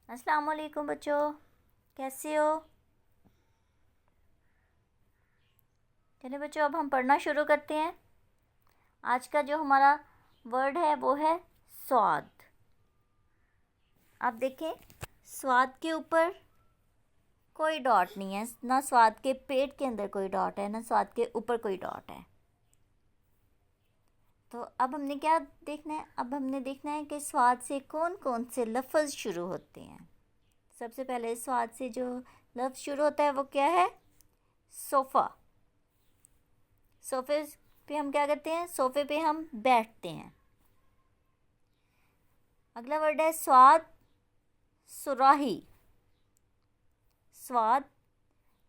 अस्सलाम वालेकुम बच्चों, कैसे हो? चलिए बच्चों, अब हम पढ़ना शुरू करते हैं। आज का जो हमारा वर्ड है वो है स्वाद। आप देखें, स्वाद के ऊपर कोई डॉट नहीं है, ना स्वाद के पेट के अंदर कोई डॉट है, ना स्वाद के ऊपर कोई डॉट है। तो अब हमने क्या देखना है? अब हमने देखना है कि स्वाद से कौन कौन से लफ्ज़ शुरू होते हैं। सबसे पहले स्वाद से जो लफ्ज़ शुरू होता है वो क्या है? सोफ़ा। सोफे पे हम क्या करते हैं? सोफे पे हम बैठते हैं। अगला वर्ड है स्वाद, सुराही। स्वाद,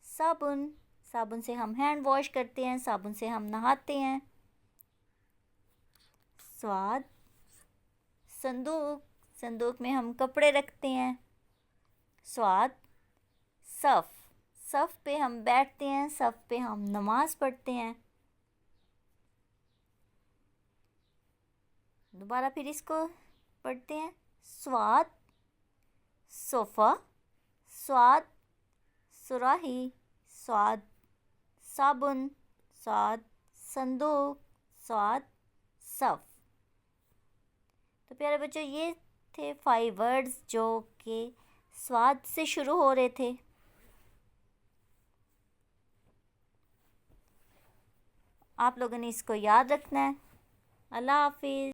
साबुन। साबुन से हम हैंड वॉश करते हैं, साबुन से हम नहाते हैं। स्वाद, संदूक। संदूक में हम कपड़े रखते हैं। स्वाद, सफ़। सफ़ पे हम बैठते हैं, सफ़ पे हम नमाज पढ़ते हैं। दोबारा फिर इसको पढ़ते हैं। स्वाद, सोफ़ा। स्वाद, सुराही। स्वाद, साबुन। स्वाद, संदूक। स्वाद, सफ़। तो प्यारे बच्चों, ये थे 5 वर्ड्स जो कि स्वाद से शुरू हो रहे थे। आप लोगों ने इसको याद रखना है। अल्लाह हाफिज़।